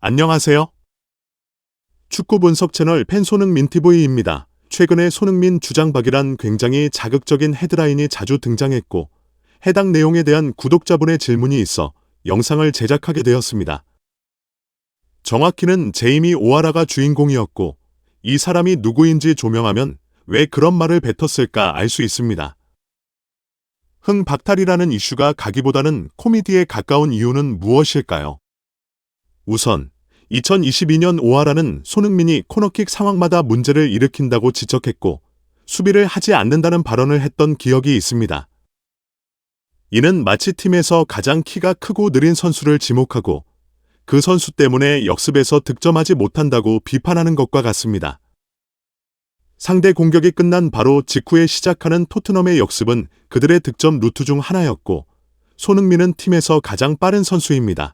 안녕하세요. 축구 분석 채널 팬 손흥민TV입니다. 최근에 손흥민 주장박이란 굉장히 자극적인 헤드라인이 자주 등장했고, 해당 내용에 대한 구독자분의 질문이 있어 영상을 제작하게 되었습니다. 정확히는 제이미 오하라가 주인공이었고, 이 사람이 누구인지 조명하면 왜 그런 말을 뱉었을까 알 수 있습니다. 흥박탈이라는 이슈가 가기보다는 코미디에 가까운 이유는 무엇일까요? 우선 2022년 오하라는 손흥민이 코너킥 상황마다 문제를 일으킨다고 지적했고 수비를 하지 않는다는 발언을 했던 기억이 있습니다. 이는 마치 팀에서 가장 키가 크고 느린 선수를 지목하고 그 선수 때문에 역습에서 득점하지 못한다고 비판하는 것과 같습니다. 상대 공격이 끝난 바로 직후에 시작하는 토트넘의 역습은 그들의 득점 루트 중 하나였고 손흥민은 팀에서 가장 빠른 선수입니다.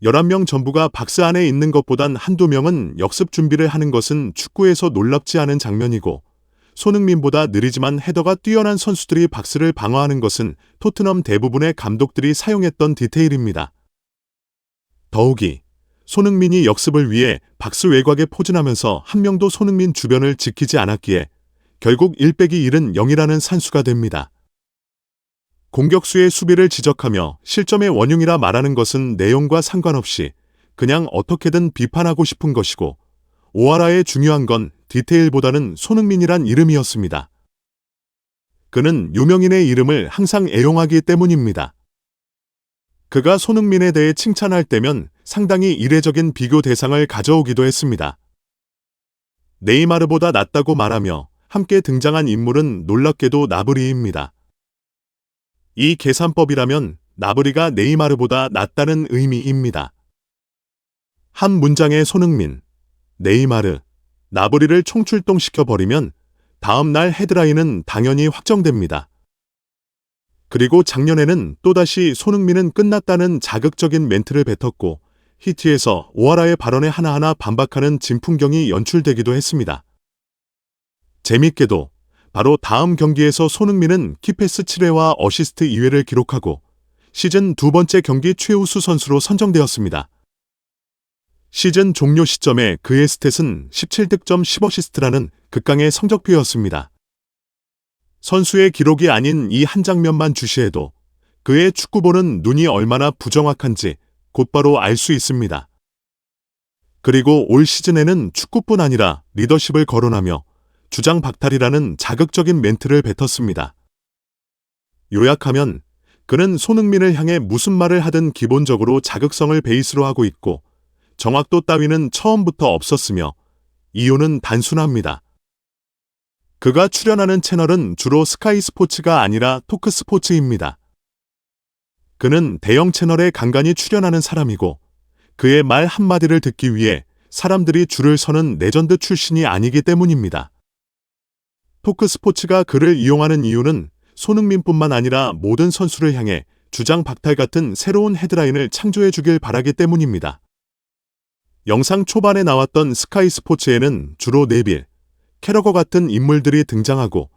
11명 전부가 박스 안에 있는 것보단 한두 명은 역습 준비를 하는 것은 축구에서 놀랍지 않은 장면이고 손흥민보다 느리지만 헤더가 뛰어난 선수들이 박스를 방어하는 것은 토트넘 대부분의 감독들이 사용했던 디테일입니다. 더욱이 손흥민이 역습을 위해 박스 외곽에 포진하면서 한 명도 손흥민 주변을 지키지 않았기에 결국 1-1은 0이라는 산수가 됩니다. 공격수의 수비를 지적하며 실점의 원흉이라 말하는 것은 내용과 상관없이 그냥 어떻게든 비판하고 싶은 것이고 오하라의 중요한 건 디테일보다는 손흥민이란 이름이었습니다. 그는 유명인의 이름을 항상 애용하기 때문입니다. 그가 손흥민에 대해 칭찬할 때면 상당히 이례적인 비교 대상을 가져오기도 했습니다. 네이마르보다 낫다고 말하며 함께 등장한 인물은 놀랍게도 나브리입니다. 이 계산법이라면 나브리가 네이마르보다 낫다는 의미입니다. 한 문장에 손흥민, 네이마르, 나브리를 총출동시켜버리면 다음 날 헤드라인은 당연히 확정됩니다. 그리고 작년에는 또다시 손흥민은 끝났다는 자극적인 멘트를 뱉었고 히트에서 오하라의 발언에 하나하나 반박하는 진풍경이 연출되기도 했습니다. 재밌게도 바로 다음 경기에서 손흥민은 키패스 7회와 어시스트 2회를 기록하고 시즌 두 번째 경기 최우수 선수로 선정되었습니다. 시즌 종료 시점에 그의 스탯은 17득점 10어시스트라는 극강의 성적표였습니다. 선수의 기록이 아닌 이 한 장면만 주시해도 그의 축구보는 눈이 얼마나 부정확한지 곧바로 알 수 있습니다. 그리고 올 시즌에는 축구뿐 아니라 리더십을 거론하며 주장 박탈이라는 자극적인 멘트를 뱉었습니다. 요약하면 그는 손흥민을 향해 무슨 말을 하든 기본적으로 자극성을 베이스로 하고 있고 정확도 따위는 처음부터 없었으며 이유는 단순합니다. 그가 출연하는 채널은 주로 스카이 스포츠가 아니라 토크 스포츠입니다. 그는 대형 채널에 간간히 출연하는 사람이고 그의 말 한마디를 듣기 위해 사람들이 줄을 서는 레전드 출신이 아니기 때문입니다. 토크 스포츠가 그를 이용하는 이유는 손흥민뿐만 아니라 모든 선수를 향해 주장 박탈 같은 새로운 헤드라인을 창조해 주길 바라기 때문입니다. 영상 초반에 나왔던 스카이 스포츠에는 주로 네빌, 캐러거 같은 인물들이 등장하고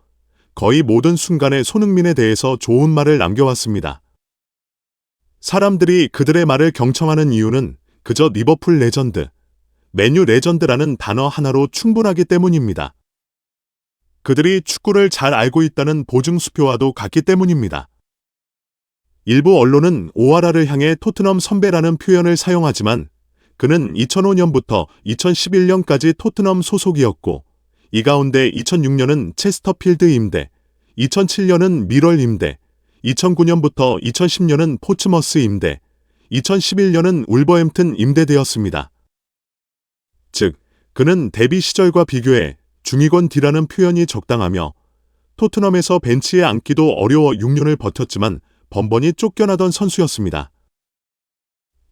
거의 모든 순간에 손흥민에 대해서 좋은 말을 남겨왔습니다. 사람들이 그들의 말을 경청하는 이유는 그저 리버풀 레전드, 맨유 레전드라는 단어 하나로 충분하기 때문입니다. 그들이 축구를 잘 알고 있다는 보증수표와도 같기 때문입니다. 일부 언론은 오하라를 향해 토트넘 선배라는 표현을 사용하지만 그는 2005년부터 2011년까지 토트넘 소속이었고 이 가운데 2006년은 체스터필드 임대, 2007년은 미럴 임대, 2009년부터 2010년은 포츠머스 임대, 2011년은 울버햄튼 임대되었습니다. 즉, 그는 데뷔 시절과 비교해 중위권 D라는 표현이 적당하며 토트넘에서 벤치에 앉기도 어려워 6년을 버텼지만 번번이 쫓겨나던 선수였습니다.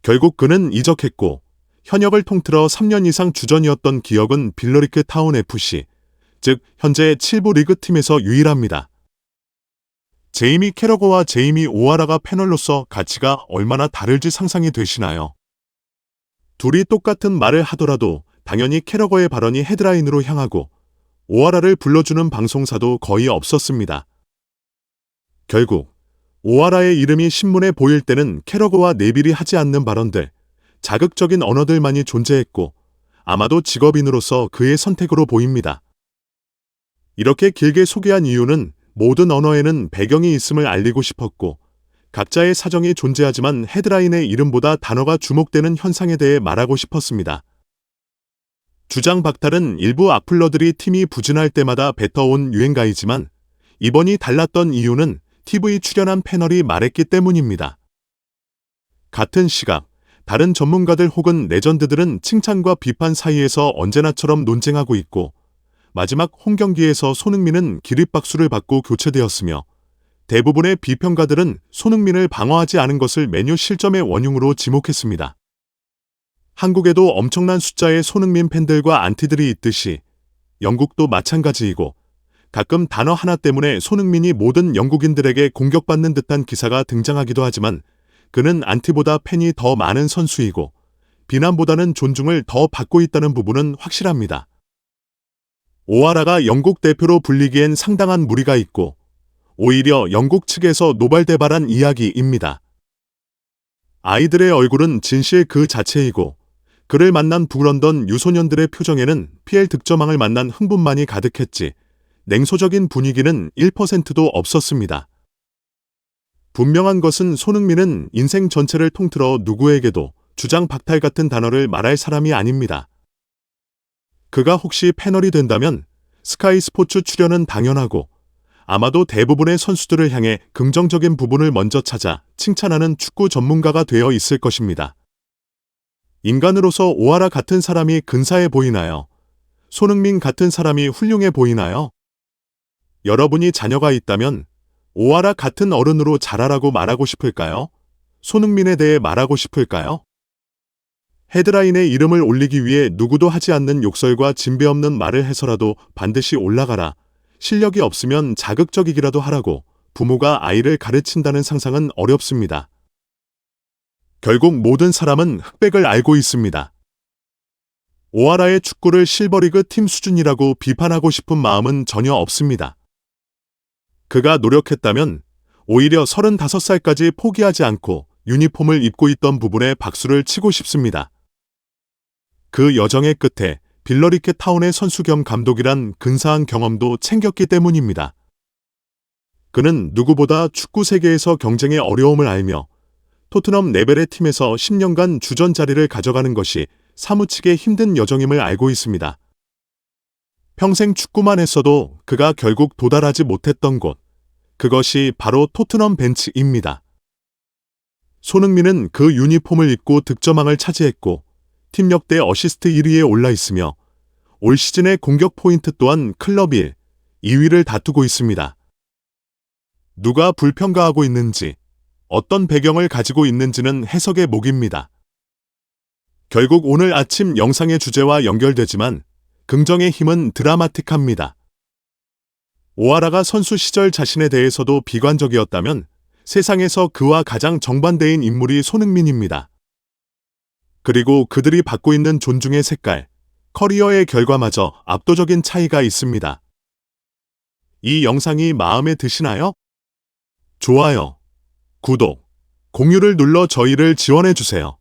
결국 그는 이적했고 현역을 통틀어 3년 이상 주전이었던 기억은 빌러리크 타운 FC, 즉 현재 7부 리그팀에서 유일합니다. 제이미 캐러거와 제이미 오하라가 패널로서 가치가 얼마나 다를지 상상이 되시나요? 둘이 똑같은 말을 하더라도 당연히 캐러거의 발언이 헤드라인으로 향하고 오하라를 불러주는 방송사도 거의 없었습니다. 결국 오하라의 이름이 신문에 보일 때는 캐러거와 네빌이 하지 않는 발언들, 자극적인 언어들만이 존재했고 아마도 직업인으로서 그의 선택으로 보입니다. 이렇게 길게 소개한 이유는 모든 언어에는 배경이 있음을 알리고 싶었고 각자의 사정이 존재하지만 헤드라인의 이름보다 단어가 주목되는 현상에 대해 말하고 싶었습니다. 주장 박탈은 일부 악플러들이 팀이 부진할 때마다 뱉어온 유행가이지만 이번이 달랐던 이유는 TV 출연한 패널이 말했기 때문입니다. 같은 시각, 다른 전문가들 혹은 레전드들은 칭찬과 비판 사이에서 언제나처럼 논쟁하고 있고 마지막 홈경기에서 손흥민은 기립박수를 받고 교체되었으며 대부분의 비평가들은 손흥민을 방어하지 않은 것을 메뉴 실점의 원흉으로 지목했습니다. 한국에도 엄청난 숫자의 손흥민 팬들과 안티들이 있듯이 영국도 마찬가지이고 가끔 단어 하나 때문에 손흥민이 모든 영국인들에게 공격받는 듯한 기사가 등장하기도 하지만 그는 안티보다 팬이 더 많은 선수이고 비난보다는 존중을 더 받고 있다는 부분은 확실합니다. 오하라가 영국 대표로 불리기엔 상당한 무리가 있고 오히려 영국 측에서 노발대발한 이야기입니다. 아이들의 얼굴은 진실 그 자체이고 그를 만난 북런던 유소년들의 표정에는 PL 득점왕을 만난 흥분만이 가득했지 냉소적인 분위기는 1%도 없었습니다. 분명한 것은 손흥민은 인생 전체를 통틀어 누구에게도 주장 박탈 같은 단어를 말할 사람이 아닙니다. 그가 혹시 패널이 된다면 스카이 스포츠 출연은 당연하고 아마도 대부분의 선수들을 향해 긍정적인 부분을 먼저 찾아 칭찬하는 축구 전문가가 되어 있을 것입니다. 인간으로서 오하라 같은 사람이 근사해 보이나요? 손흥민 같은 사람이 훌륭해 보이나요? 여러분이 자녀가 있다면 오하라 같은 어른으로 자라라고 말하고 싶을까요? 손흥민에 대해 말하고 싶을까요? 헤드라인에 이름을 올리기 위해 누구도 하지 않는 욕설과 진배 없는 말을 해서라도 반드시 올라가라. 실력이 없으면 자극적이기라도 하라고 부모가 아이를 가르친다는 상상은 어렵습니다. 결국 모든 사람은 흑백을 알고 있습니다. 오하라의 축구를 실버리그 팀 수준이라고 비판하고 싶은 마음은 전혀 없습니다. 그가 노력했다면 오히려 35살까지 포기하지 않고 유니폼을 입고 있던 부분에 박수를 치고 싶습니다. 그 여정의 끝에 빌러리케 타운의 선수 겸 감독이란 근사한 경험도 챙겼기 때문입니다. 그는 누구보다 축구 세계에서 경쟁의 어려움을 알며 토트넘 레벨의 팀에서 10년간 주전 자리를 가져가는 것이 사무치게 힘든 여정임을 알고 있습니다. 평생 축구만 했어도 그가 결국 도달하지 못했던 곳, 그것이 바로 토트넘 벤치입니다. 손흥민은 그 유니폼을 입고 득점왕을 차지했고 팀 역대 어시스트 1위에 올라 있으며 올 시즌의 공격 포인트 또한 클럽 1, 2위를 다투고 있습니다. 누가 불평가하고 있는지, 어떤 배경을 가지고 있는지는 해석의 몫입니다. 결국 오늘 아침 영상의 주제와 연결되지만 긍정의 힘은 드라마틱합니다. 오하라가 선수 시절 자신에 대해서도 비관적이었다면 세상에서 그와 가장 정반대인 인물이 손흥민입니다. 그리고 그들이 받고 있는 존중의 색깔, 커리어의 결과마저 압도적인 차이가 있습니다. 이 영상이 마음에 드시나요? 좋아요, 구독, 공유를 눌러 저희를 지원해주세요.